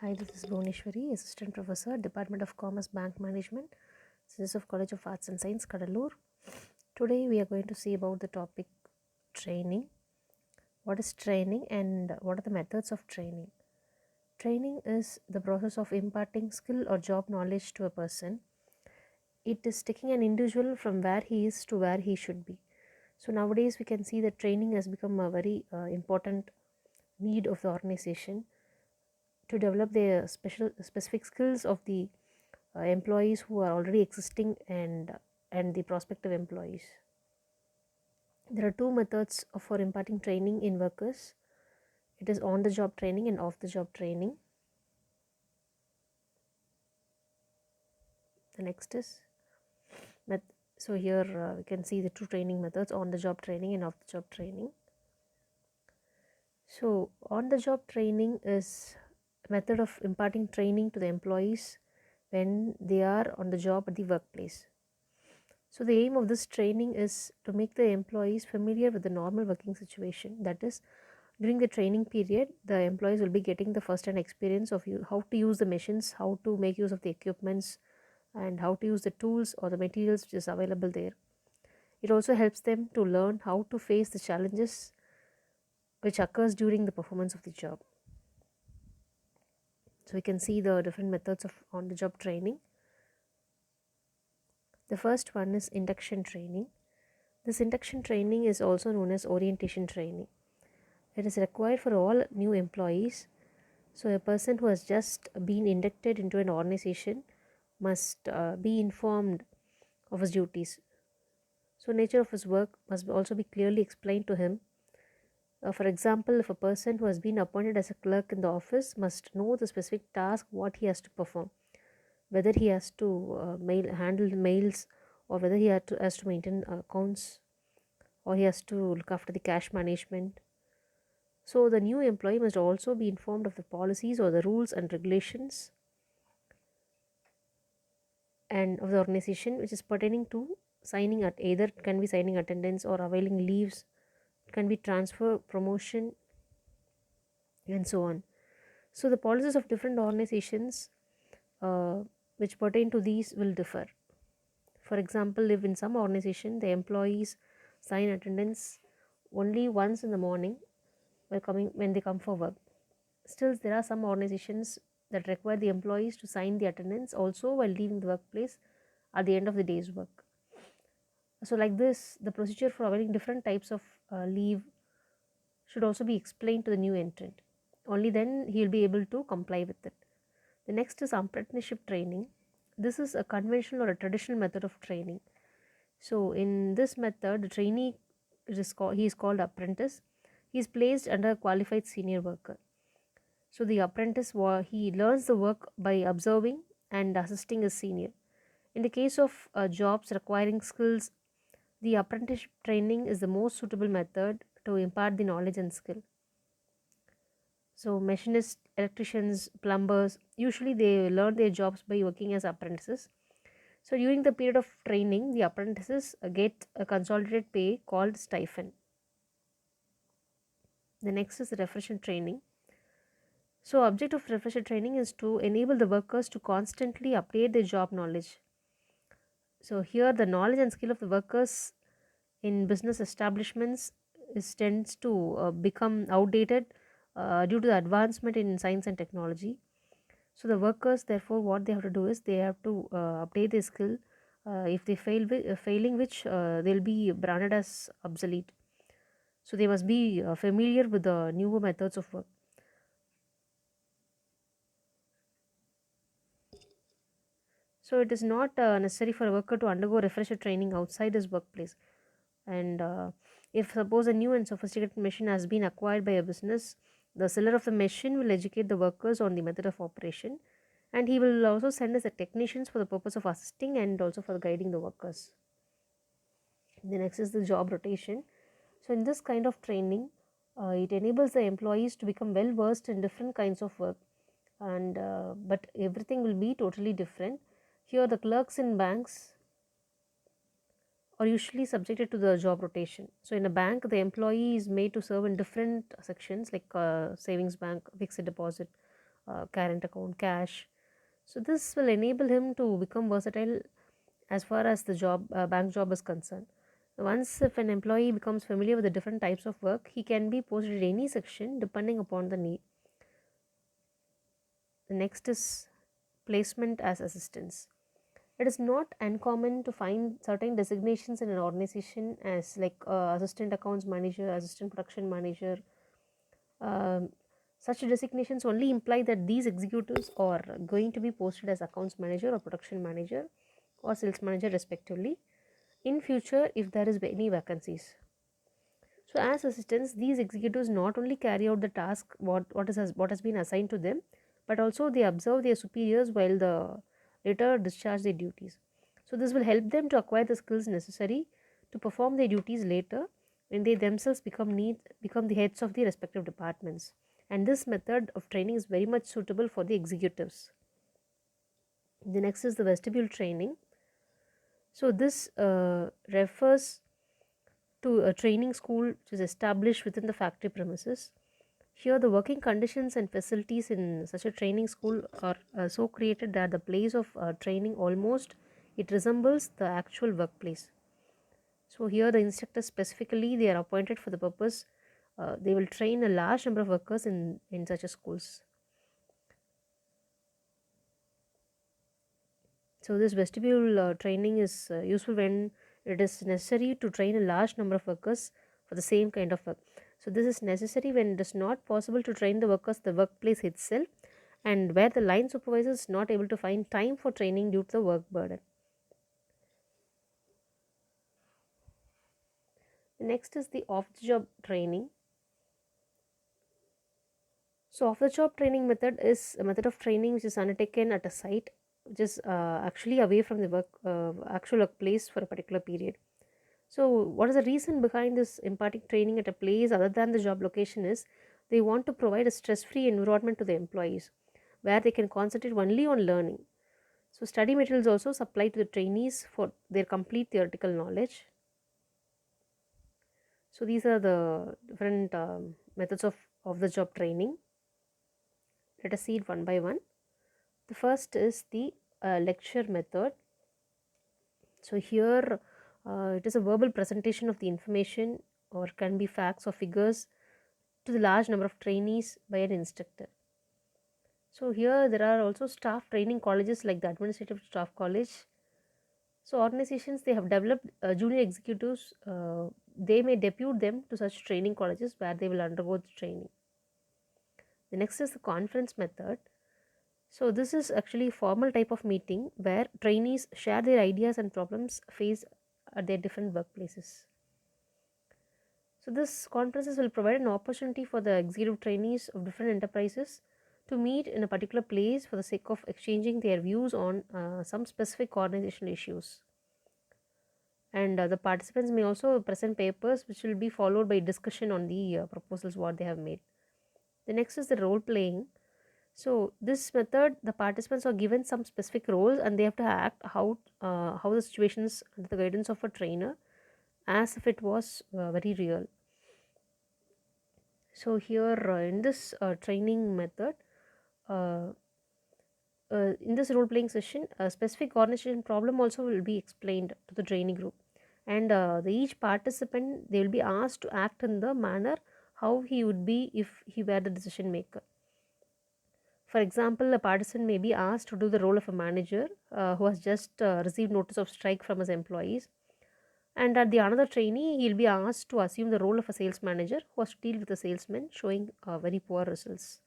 Hi, this is Bhuvaneswari, Assistant Professor, Department of Commerce, Bank Management, St.Joseph College of Arts and Science, Cuddalore. Today we are going to see about the topic training. What is training and what are the methods of training? Training is the process of imparting skill or job knowledge to a person. It is taking an individual from where he is to where he should be. So nowadays we can see that training has become a very important need of the organization to develop the specific skills of the employees who are already existing and the prospective employees. There are two methods for imparting training in workers. It is on the job training and off the job training. The next is so here we can see the two training methods, on the job training and off the job training. So on the job training is a method of imparting training to the employees when they are on the job at the workplace. So the aim of this training is to make the employees familiar with the normal working situation. That is, during the training period, the employees will be getting the first-hand experience of how to use the machines, how to make use of the equipments, and how to use the tools or the materials which is available there. It also helps them to learn how to face the challenges which occurs during the performance of the job. So we can see the different methods of on-the-job training. The first one is induction training. This induction training is also known as orientation training. It is required for all new employees. So a person who has just been inducted into an organization must be informed of his duties. So nature of his work must also be clearly explained to him. For example, if a person who has been appointed as a clerk in the office must know the specific task what he has to perform, whether he has to handle mails, or whether he has to maintain accounts, or he has to look after the cash management. So the new employee must also be informed of the policies or the rules and regulations and of the organization which is pertaining to signing at either it can be signing attendance or availing leaves, it can be transfer, promotion, and so on. So the policies of different organizations which pertain to these will differ. For example, if in some organization the employees sign attendance only once in the morning when they come for work, still there are some organizations that require the employees to sign the attendance also while leaving the workplace at the end of the day's work. So like this, the procedure for availing different types of leave should also be explained to the new entrant. Only then he will be able to comply with it. The next is apprenticeship training. This is a conventional or a traditional method of training. So in this method, the trainee he is called apprentice. He is placed under a qualified senior worker. So the apprentice he learns the work by observing and assisting his senior. In the case of jobs requiring skills, the apprenticeship training is the most suitable method to impart the knowledge and skill. So machinists, electricians, plumbers, usually they learn their jobs by working as apprentices. So during the period of training, the apprentices get a consolidated pay called stipend. The next is refresher training. So object of refresher training is to enable the workers to constantly update their job knowledge. So here the knowledge and skill of the workers in business establishments tends to become outdated due to the advancement in science and technology. So the workers, therefore, what they have to do is they have to update their skill. If they failing which they'll be branded as obsolete. So they must be familiar with the newer methods of work. So it is not necessary for a worker to undergo refresher training outside his workplace. And if suppose a new and sophisticated machine has been acquired by a business, the seller of the machine will educate the workers on the method of operation, and he will also send us the technicians for the purpose of assisting and also for guiding the workers. The next is the job rotation. So in this kind of training, it enables the employees to become well versed in different kinds of work, and but everything will be totally different. Here the clerks in banks are usually subjected to the job rotation. So in a bank, the employee is made to serve in different sections like savings bank, fixed deposit, current account, cash. So this will enable him to become versatile as far as the bank job is concerned. Once if an employee becomes familiar with the different types of work, he can be posted in any section depending upon the need. The next is placement as assistants. It is not uncommon to find certain designations in an organization as like assistant accounts manager, assistant production manager. Um, Such designations only imply that these executives are going to be posted as accounts manager or production manager or sales manager respectively in future if there is any vacancies. So as assistants, these executives not only carry out the task what has been assigned to them, but also they observe their superiors while the later discharge their duties. So this will help them to acquire the skills necessary to perform their duties later when they themselves become the heads of the respective departments. And this method of training is very much suitable for the executives. The next is the vestibule training. So this refers to a training school which is established within the factory premises. Here, the working conditions and facilities in such a training school are so created that the place of training almost it resembles the actual workplace. So here, the instructors specifically they are appointed for the purpose. They will train a large number of workers in such a schools. So this vestibule training is useful when it is necessary to train a large number of workers for the same kind of work. So this is necessary when it is not possible to train the workers the workplace itself and where the line supervisor is not able to find time for training due to the work burden. The next is the off-the-job training. So off-the-job training method is a method of training which is undertaken at a site which is actually away from the actual workplace for a particular period. So what is the reason behind this imparting training at a place other than the job location is they want to provide a stress-free environment to the employees where they can concentrate only on learning. So study materials also supplied to the trainees for their complete theoretical knowledge. So these are the different methods of the job training. Let us see it one by one. The first is the lecture method. So here it is a verbal presentation of the information or can be facts or figures to the large number of trainees by an instructor. So here there are also staff training colleges like the Administrative Staff College. So organizations they have developed junior executives. They may depute them to such training colleges where they will undergo the training. The next is the conference method. So this is actually a formal type of meeting where trainees share their ideas and problems faced at their different workplaces. So this conferences will provide an opportunity for the executive trainees of different enterprises to meet in a particular place for the sake of exchanging their views on some specific organizational issues. And the participants may also present papers which will be followed by discussion on the proposals what they have made. The next is the role playing. So this method, the participants are given some specific roles and they have to act how the situations under the guidance of a trainer as if it was very real. So here in this training method, uh, in this role playing session, a specific organization problem also will be explained to the training group, and each participant they will be asked to act in the manner how he would be if he were the decision maker. For example, a participant may be asked to do the role of a manager who has just received notice of strike from his employees, and at the another trainee he will be asked to assume the role of a sales manager who has to deal with the salesmen showing very poor results.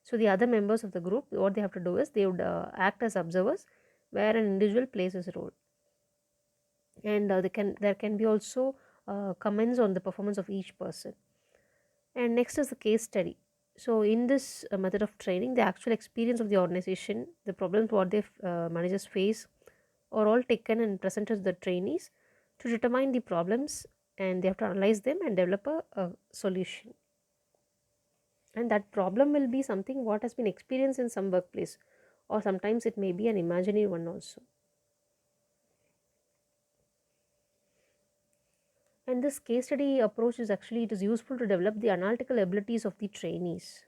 So the other members of the group what they have to do is they would act as observers where an individual plays his role, and there can be also comments on the performance of each person. And next is the case study. So in this method of training, the actual experience of the organization, the problems what the managers face are all taken and presented to the trainees to determine the problems, and they have to analyze them and develop a solution. And that problem will be something what has been experienced in some workplace, or sometimes it may be an imaginary one also. And this case study approach is actually it is useful to develop the analytical abilities of the trainees.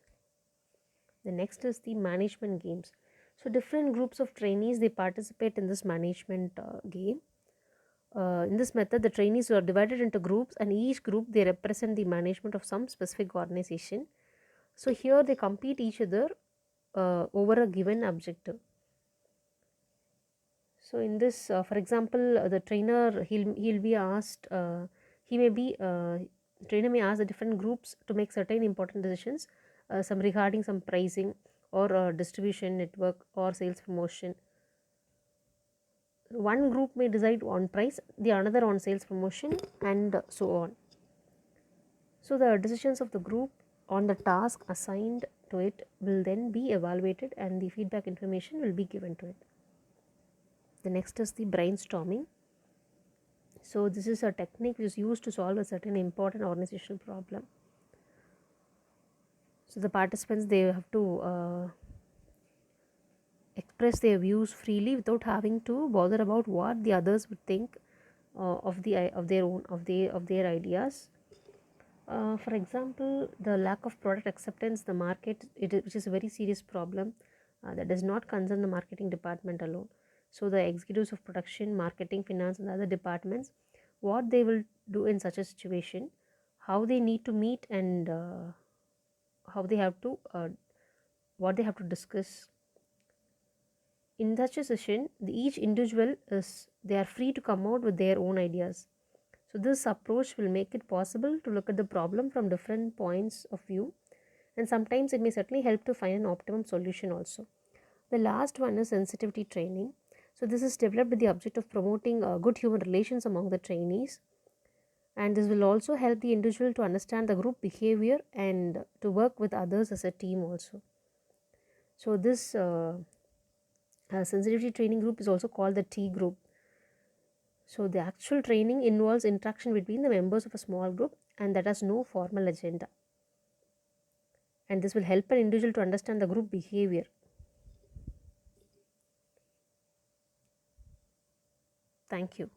The next is the management games. So different groups of trainees, they participate in this management game. In this method, the trainees are divided into groups, and each group they represent the management of some specific organization. So here they compete each other over a given objective. So in this, for example, the trainer he'll be asked, he may be trainer may ask the different groups to make certain important decisions, some regarding some pricing or distribution network or sales promotion. One group may decide on price, the another on sales promotion, and so on. So the decisions of the group on the task assigned to it will then be evaluated, and the feedback information will be given to it. The next is the brainstorming. So this is a technique which is used to solve a certain important organizational problem. So the participants, they have to express their views freely without having to bother about what the others would think of their ideas. For example, the lack of product acceptance, the market, which is a very serious problem that does not concern the marketing department alone. So the executives of production, marketing, finance, and other departments, what they will do in such a situation, how they need to meet, and how they have to what they have to discuss. In such a session, each individual they are free to come out with their own ideas. So this approach will make it possible to look at the problem from different points of view, and sometimes it may certainly help to find an optimum solution also. The last one is sensitivity training. So this is developed with the object of promoting good human relations among the trainees, and this will also help the individual to understand the group behavior and to work with others as a team also. So this sensitivity training group is also called the T group. So the actual training involves interaction between the members of a small group, and that has no formal agenda. And this will help an individual to understand the group behavior. Thank you.